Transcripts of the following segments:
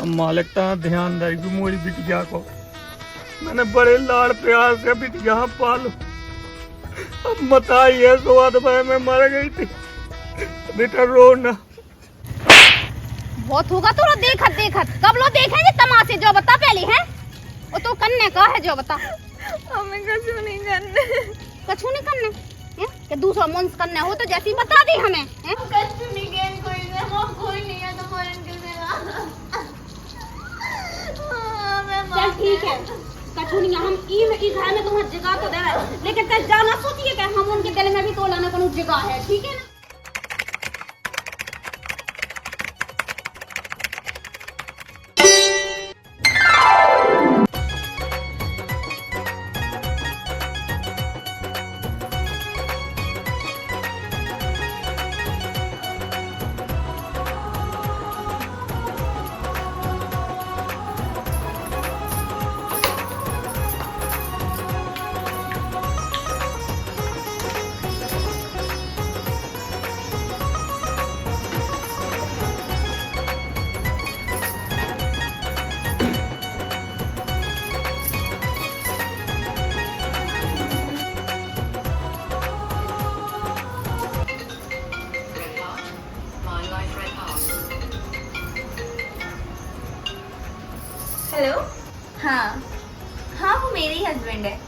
अब मालिक ता ध्यान देगी मोरी बिटिया को। मैंने बड़े लाड़ प्यार से बिटिया पालो। अब बताइए स्वाद में मैं मर गई थी। बेटा रो ना। बहुत होगा तो देखत देखत कब लो देखेंगे तमाशे जो बता पहले हैं। वो तो करने का है जो बता। हमें कछु नहीं करने। कछु नहीं करने हैं कि दूसरा मंस करने हो तो जैसी बता दी हमें हैं। कछु नहीं गए कोई ने वो कोई नहीं है तो मरन के देगा। चल ठीक है कछु नहीं हम ई घर में तुम्हारी जगह तो दे रहे लेकिन तब जाना सोचिए कि हम उनके दिल में भी तो लाना कोनो जगह है ठीक है ना। हेलो हाँ हाँ वो मेरे ही हस्बैंड है।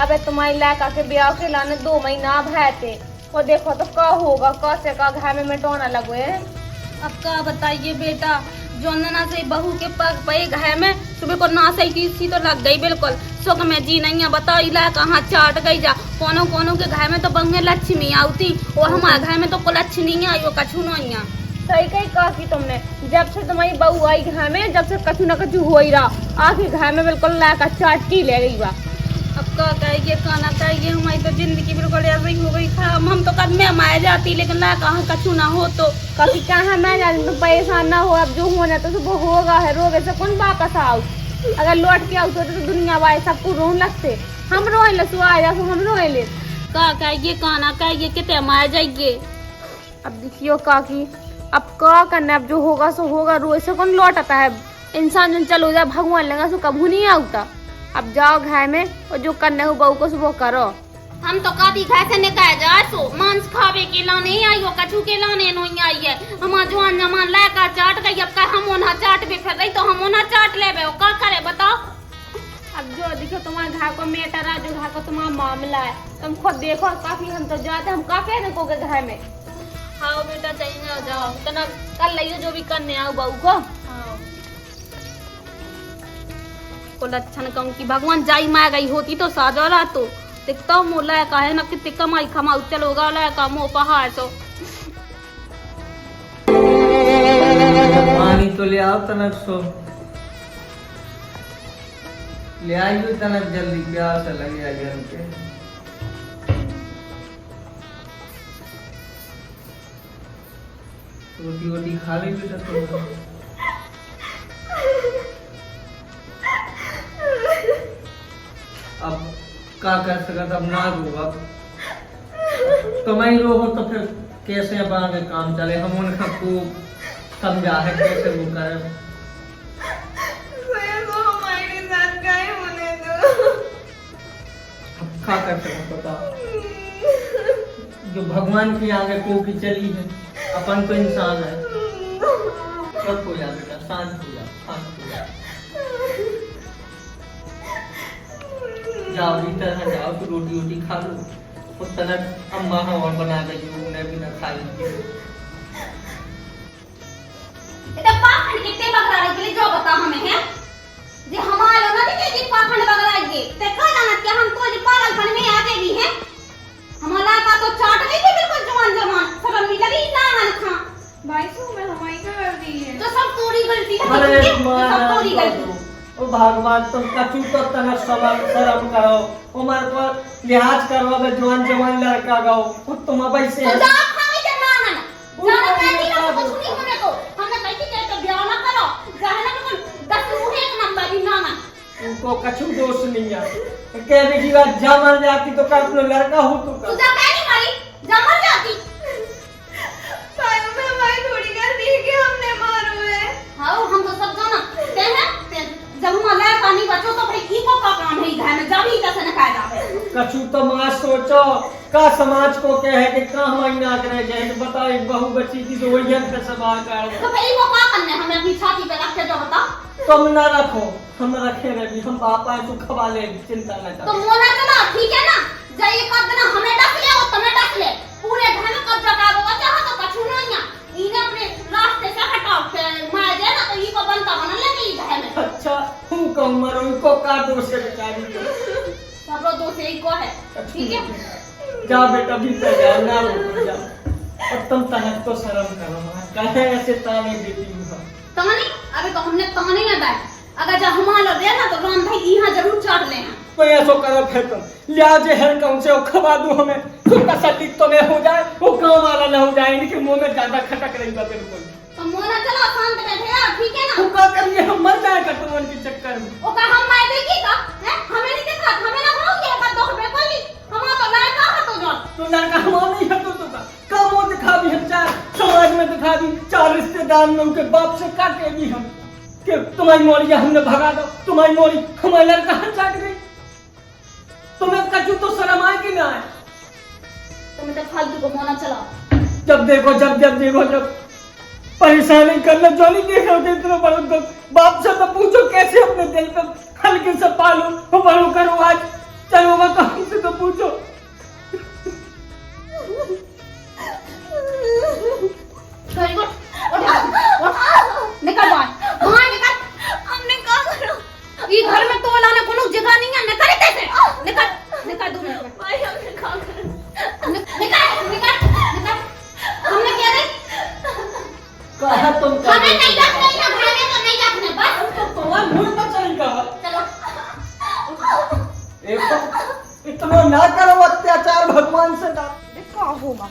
अबे तुम्हारी लड़का के ब्याह के लाने 2 महीना भय थे और देखो तो का होगा कैसे का घर में मिटोना लगो है। अब क्या बताइए बेटा जो ना से बहू के पग पे घर में सुबह को ना सही थी तो लग गई बिल्कुल सुख में जी नहीं है बताओ इला कहाँ चाट गई जा कोनो कोनो के घर में तो बंगे लक्ष्मी आती और हमारे घर में तो कोई लक्ष्मी नहीं आई वो कछु नहीं है। सही कही कहा कि तुमने जब से तुम्हारी बहू आई घर में जब से कछु न कछु हो ही रहा आखिर घर में बिल्कुल लड़का चाट की ले गई बा। अब क्या कहेंगे खाना कहेंगे हमारी तो जिंदगी बिल्कुल ऐसी हो गई खराब हम तो कद में माया जाती लेकिन ला कहाँ कछु ना हो तो कभी कहाँ मैं जाती तो परेशान ना हो अब जो होना तो वो होगा है रोगे से कौन वापस आओ अगर लौट के आओ तो दुनिया वाले सबको रोन लगते हम रोए ले सुहा जा हम रोए ले का कहेंगे खाना कहेंगे कितने माया जाइए। अब देखियो काकी अब क्या करना अब जो होगा सो होगा रोए से कौन लौटता है इंसान जन चलो जाए भगवान लगा सो कभी नहीं आता। अब जाओ घर में और जो करने हो बहू को सुबह करो। हम तो काती घर से निकल जाए सो मांस खावे के लाने आई हो कछु के लाने नहीं आई है हमारा जवान जमान लड़का चाट गई अब हम ओना चाट भी फिर रही तो हम ओना चाट ले का करे बताओ। अब जो देखो तुम्हारे घर को मैटर है जो घर को तुम्हारा मामला है तुम खुद देखो काफी हम तो जाते हम का कह रहे घर में। हाँ बेटा चाहिए जाओ तो ना कल लियो जो भी करने आओ बहू को को लक्षण कहूँ कि भगवान जाई माया गई होती तो साजा रहा तो दिखता हूँ मोला का है ना कितने कमाई खमाऊ चलोगा लड़का मो पहाड़ तो पानी तो ले आओ तनक सो ले आइयो तनक जल्दी प्यास लगे आगे हमके रोटी वोटी खा ली बेटा तो अब क्या कर सकता अब ना होगा कमाई रो हो तो फिर कैसे अब आगे काम चले हम उनका को समझा है कैसे वो करे हमारे साथ गए होने दो। अब क्या कर सकता पता जो भगवान की आगे को की चली है अपन तो इंसान है सब हो जा बेटा शांत हो जा शांत हो जा जाओ भीतर है जाओ तो रोटी वोटी खा लो और तनक अम्मा और बना गई उन्हें भी ना खाई इतना पाखंड कितने बकरा रहे के लिए जो बता हमें है जे हमारे ना नहीं कि पाखंड बकरा ये भगवान तुम कछु तो तना शर्म करो उम्र पर लिहाज करो अब जवान जवान लड़का गाओ तुम अब ऐसे तो जा खावे के ना ना जाना कहती ना कुछ नहीं होने को हमने कहती कि तो ब्याह ना करो जाना को 10 मुहे एक नंबर ही ना ना उनको कछु दोष नहीं है कहने की बात जा मर जाती तो कर अपना लड़का हो तू जा कहनी मारी जा मर जाती पायु में हमारी थोड़ी गलती है कि हमने मारो है। हाँ हम तो सब जाना ते हैं जब हम लाए पानी बचो तो भाई ई को का काम है घर में जब ही कैसे न खाए जावे कछु तो मां सोचो का समाज को कहे कि का महीना करे जाए बताओ एक बहू बच्ची थी तो वही का सभा कर तो भाई वो का करने हमें अपनी छाती पे रख के जो बता तुम ना रखो हम रखे रही हम पापा तो खवा ले चिंता न तो करो मोना चला ठीक है ना जाइए कद ना हमें डाक ले और तुम्हें डाक ले पूरे घर में कब्जा कर दो चाहो तो कछु नहीं है इन्हें अपने रास्ते से हटाओ के मार दे ना तो ई को बनता बना लेंगे ई घर में अच्छा हूं कहूं मरो को का दोष है बेचारी को सब लोग दोस्त यही को है ठीक है जा बेटा भीतर जा ना रो जा और तुम तनक तो शर्म करो मां कहे ऐसे ताने देती हूं तानी अबे तो हमने तानी ना बैठ अगर जब हमारा दे ना तो राम भाई यहाँ जरूर चाट ले हैं तो ऐसो करो फिर तुम लिहाजे है कौन से खवा दो हमें खुद का सटीक तो नहीं हो जाए वो गाँव वाला न हो जाए इनके मुंह में ज्यादा खटक रही है बिल्कुल तो मोना चला शांत बैठे यार ठीक है ना तुम का करिए हम मर जाएगा तुम उनके चक्कर में ओ का हम माय देखी का हैं हमें नहीं देखा हमें ना भाग गया का दो रुपए कोई हम तो लाए का तो जो तो लड़का हम नहीं है तो का कमो दिखा भी हम चार समाज में दिखा दी चार रिश्तेदार में उनके बाप से काटे भी हम कि तुम्हारी मोरिया हमने भगा दो तुम्हारी मोरी हमारे लड़का चाट गई तुम्हें कछु तो शर्म आए कि ना आए तुम्हें तो फालतू को मोना चला जब देखो जब परेशानी करना जो नहीं देख रहे होते इतना बड़ो तो बाप से तो पूछो कैसे अपने दिल पे हल्के से पालो वो बड़ो करो आज चलो वो तो हमसे तो पूछो वेरी गुड निकल बाहर निकल हमने क्या करो ये घर में तो लाने कोनो जगह नहीं है निकल कैसे निकल 2 मिनट में भाई हमने क्या करो निकल हमने क्या रे कहा तुम हमें नहीं रखने ना खाने तो नहीं रखने बस तुम्हारा मुंह पर चलेगा चलो एक तो इतना ना करो अत्याचार भगवान से ना क्या होगा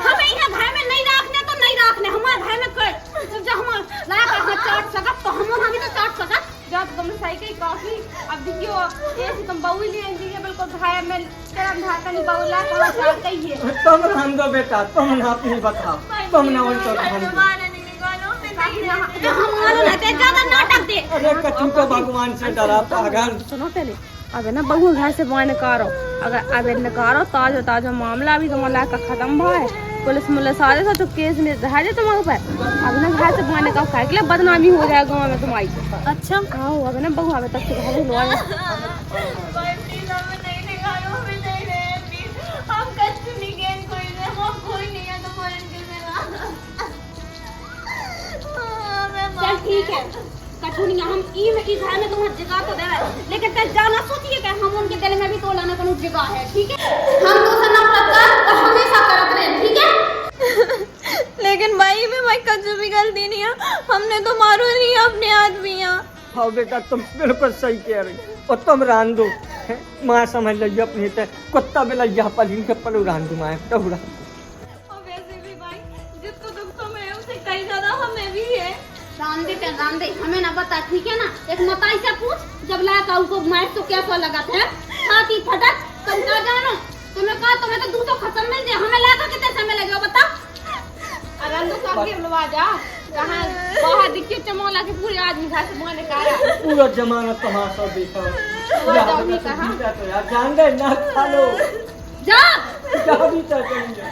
हमें यहाँ घर में नहीं रखने तो नहीं रखने हमारे घर में कर तो जब हम लाया कर चाट सकत तो हम भी तो चाट सकत जब तुमने सही कही काफी अब देखियो ये से तुम बहू लिए जी बिल्कुल भाई में तेरा धाता नहीं बहू ला कहां चाट गई है तुम हम दो बेटा तुम ना अपनी बताओ तुम ना उनको हम हमारा ना ते ज्यादा नाटक दे अरे कछु तो भगवान से डराता अगर सुनो पहले अब ना बहू घर से बाहर निकालो अगर अब निकालो ताजो मामला भी तुम्हारा का खत्म हुआ है पुलिस मुलिस आ जाए तो केस में रह जाए तुम्हारे ऊपर अब ना घर से बाहर निकाल खाए के लिए बदनामी हो जाए गाँव में तुम्हारी अच्छा हाँ अब ना बहू अब तक से घर लो भाई प्लीज हमें नहीं निकालो हमें नहीं रहे प्लीज हम कष्ट नहीं गेन कोई नहीं हम कोई नहीं है तुम्हारे चल ठीक है कठुनिया हम ई में इस घर में तुम्हारी जगह तो दे रहे लेकिन ते जाना सोचिए कि हम उनके दिल में भी तो लाने कोनो जगह है ठीक है हम तो से नफरत कर और हमेशा करत रहे ठीक है लेकिन भाई में भाई कभी भी गलती नहीं है हमने तो मारो नहीं अपने आदमियां हाँ बेटा तुम बिल्कुल सही कह रही और तुम रान दो माँ समझ लो अपनी कुत्ता बेला यहाँ पर इनके पलो रान दो माँ टहुरा और वैसे भी भाई जिसको दुख तो मैं उसे कहीं ज्यादा हमें भी है रान दे हमें ना बता ठीक है ना एक मताई से पूछ जब लाया का उनको मार तो कैसा लगा था छाती फटक तुम क्या जानो तुम्हें कहा तुम्हें तो दूध तो खत्म मिल जाए हमें लाया कितने समय लगेगा बता अरे तो सब के बुलवा जा कहां बाहर दिखिए चमोला के पूरे आदमी घर से बाहर निकाला पूरा जमाना तमाशा देखा जाओ कहां तो यार जान दे ना खा लो जा जा भी चलेंगे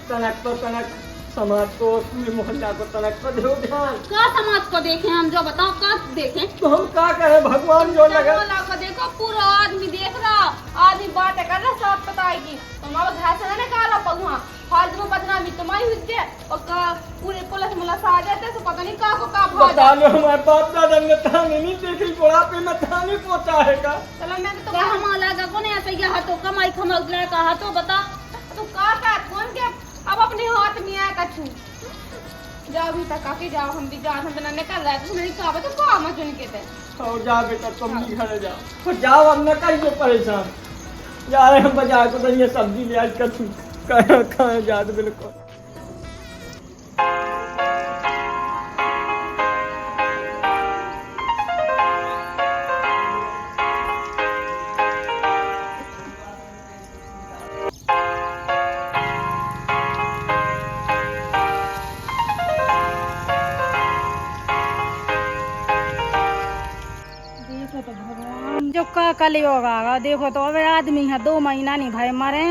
तनक समाज को पूरे मोहल्ला को तनक को दो ध्यान क्या समाज को देखें हम जो बताओ क्या देखें तो हम क्या करें भगवान जो लगे चमोला को देखो पूरा आदमी देख रहा आदमी बात कर रहा सब बताएगी तुम अब घर से ना निकाला पहुआ फालतू में बदनामी तुम्हारी हुई थी और का पूरे पुलिस मुलिस आ जाते तो पता नहीं का को का भाग बता लो हमारे बाप दादा ने थाने नहीं देखी बुढ़ापे में थाने पहुंचा है का चलो मैं तो क्या हम लगा कौन ऐसे ये हाथों कमाई खमल का हाथों बता तू का कौन के अब अपने हाथ में आया कछु। जाओ भी तक आके जाओ, हम भी जाओ, हम तो निकल रहा है, तुम्हें कहा तो काम चुन के थे। और जा बेटा तुम भी घर जाओ, तो जाओ, अब न करिए परेशान। जा रहे हम बाजार को, तो ये सब्जी ले आज कछु कहाँ जा तो बिल्कुल। जो का कल होगा देखो तो अब आदमी है 2 महीना नहीं भाई मरे,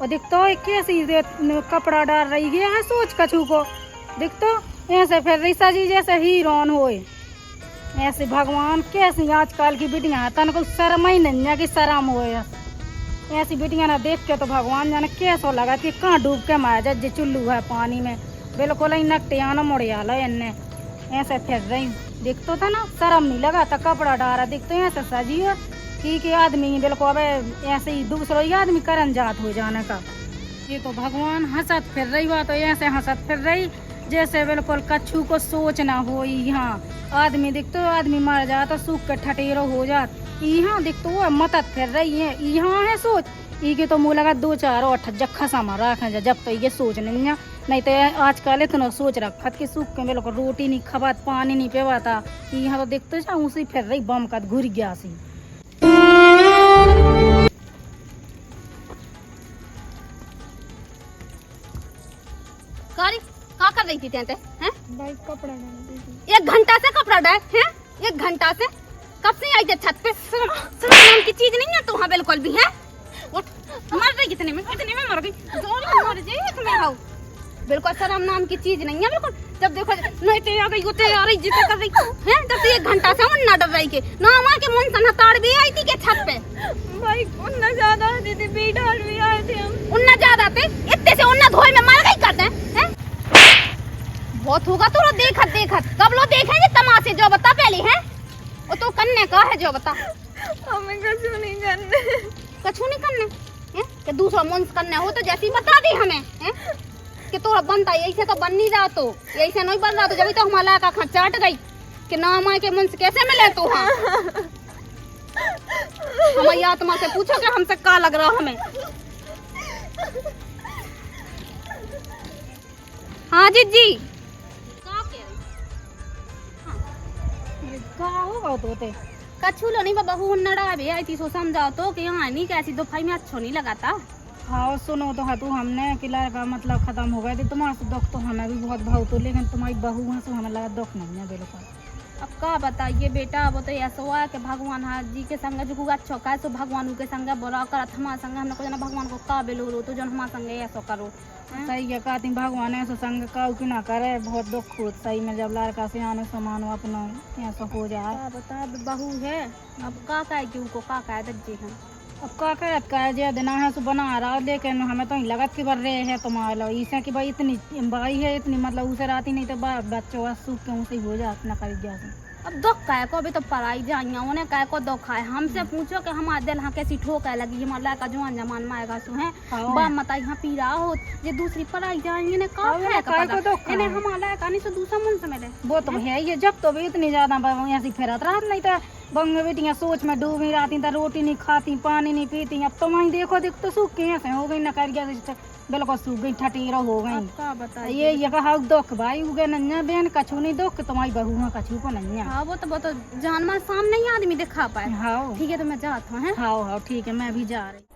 और देख तो कैसी कपड़ा डाल रही है सोच कछू को, देख तो ऐसे फिर रिसा जी जैसे हीरोन होए, ऐसे भगवान कैसी आजकल की बिटियां तन को शर्म ही नहीं है कि शर्म होए, ऐसी बिटियां ना देख के तो भगवान जाने कैसा लगा कि कहाँ डूब के मारा जज चुल्लू है पानी में, बिल्कुल ही नकटिया न मुड़े आला इनने ऐसे फिर रही, देख तो था ना शर्म नहीं लगा था कपड़ा डारा, देख तो ऐसे सजी है कि आदमी बिल्कुल अब ऐसे ही दूसरों ही आदमी करन जात हो जाने का। ये तो भगवान हंसत फिर रही हुआ, तो ऐसे हंसत फिर रही जैसे बिल्कुल कच्छू को सोच ना हो, यहाँ आदमी दिख तो आदमी मर जाता सूख के ठटेरो हो जात, यहाँ दिख तो वो मतत फिर रही है, यहाँ है सोच ई के तो मुँह लगा 2-4 और जखा समा रखे जब तो ये सोच नहीं तो आजकल इतना सोच रखत कि सूख के बिल्कुल रोटी नहीं खबात पानी नहीं पेवाता, यहाँ तो देखते जा उसी फिर रही बम का घुर गया सी। क्या कर रही थी तेंते हैं? भाई कपड़ा डाल 1 घंटा से कपड़ा डाल हैं? 1 घंटा से कब से आई थे छत पे? शर्म नाम की चीज नहीं है तू हाँ बिल्कुल भी है। मर गई कितने में मर गई, मर जाए तुम्हें हाउ बिल्कुल शर्म नाम की चीज नहीं है बिल्कुल। जब देखो नहीं ते आ गई उते आ रही जिते कर रही हैं, जब से 1 घंटा से उन्ना डर रही के ना मां के मुंह से ताड़ भी आई थी के छत पे। भाई उन्ना ज्यादा दीदी बीडाल भी आए थे हम। उन्ना ज्यादा थे इतने से उन्ना धोए में मर गई करते हैं। बहुत होगा तो देखत कब लो देखेंगे तमाशे, जो बता पहले हैं वो तो करने का है, जो बता हमें कछु नहीं करने, कछु नहीं करने हैं कि दूसरा मुंस करने हो तो जैसी बता दी हमें हैं कि तोरा बनता ऐसे तो बन नहीं रहा, तो ऐसे नहीं बन रहा, तो जब तो हमारा का खा चाट गई कि ना माँ के मुंस कैसे मिले तो हाँ हमारी आत्मा से पूछो कि हमसे का लग रहा हमें। हाँ जी का होगा तो कछु लो नहीं बहू नड़ा भी आई थी, सो समझाओ तो कि यहाँ नहीं कैसी दोपहर में अच्छा नहीं लगाता। हाँ सुनो तो तू हमने कि लड़का मतलब खत्म हो गए थे, तुम्हारा से दुख तो हमें भी बहुत भाव तो, लेकिन तुम्हारी बहू है सो हमें लगा दुख नहीं है बिल्कुल। अब का बताइए बेटा, वो तो ऐसा हुआ कि भगवान हाथ जी के संग जो अच्छा का है सो भगवान के संग बुरा करत हमारे संग, हमने को जना भगवान को का बेलो रो तो जो हमारे संग ऐसा करो सही है कहती भगवान ऐसा संग का कि ना करे, बहुत दुख हो सही में जब लड़का से आने समान हो अपना ऐसा हो जाए। का बता बहू है अब का है कि उनको का है दज्जे हैं, अब का कहत का जे देना है सो बना रहा, लेकिन हमें तो लगत कि बर रहे है तुम्हारा ऐसा कि भाई इतनी भाई है इतनी मतलब उसे राती नहीं तो बच्चों सूख के उसे हो जाए अपना कर गया। अब दुख का को अभी तो पढ़ाई जाइया उन्हें कह को दुख है, हमसे पूछो कि हमारे दिल हाँ कैसी ठोक लगी हमारा का जवान जमान माएगा सो है बाप मता यहाँ पी रहा हो ये दूसरी पढ़ाई जाएंगे ने का है इन्हें हमारा का नहीं सो दूसरा मन से मिले वो तो है ये जब तो भी इतनी ज्यादा ऐसी फिरत रात नहीं तो बंग बेटियां सोच में डूबी रहती तो रोटी नहीं खाती पानी नहीं पीती, अब तो वहीं देखो तो सूख के ऐसे हो गई न कर गया बिल्कुल सूख गई ठटीरा हो गई। का बता ये कहा दुख भाई उगे नन्या बहन कछु नहीं दुख तुम्हारी बहू है कछु को नहीं। हाँ वो तो जान माल सामने ही आदमी दिखा पाए। हाँ ठीक है तो मैं जाता हूँ। हाँ ठीक है मैं भी जा रही।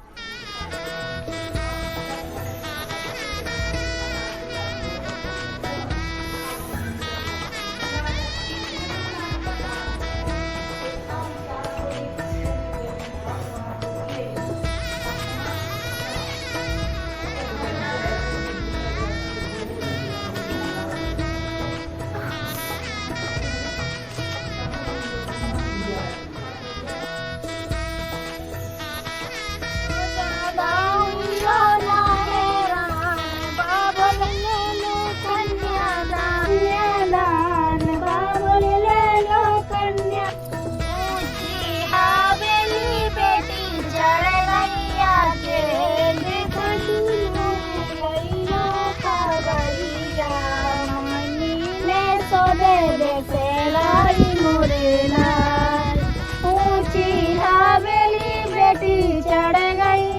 जैसे लाई मोरे लाई, ऊंची हवेली बेटी चढ़ गई।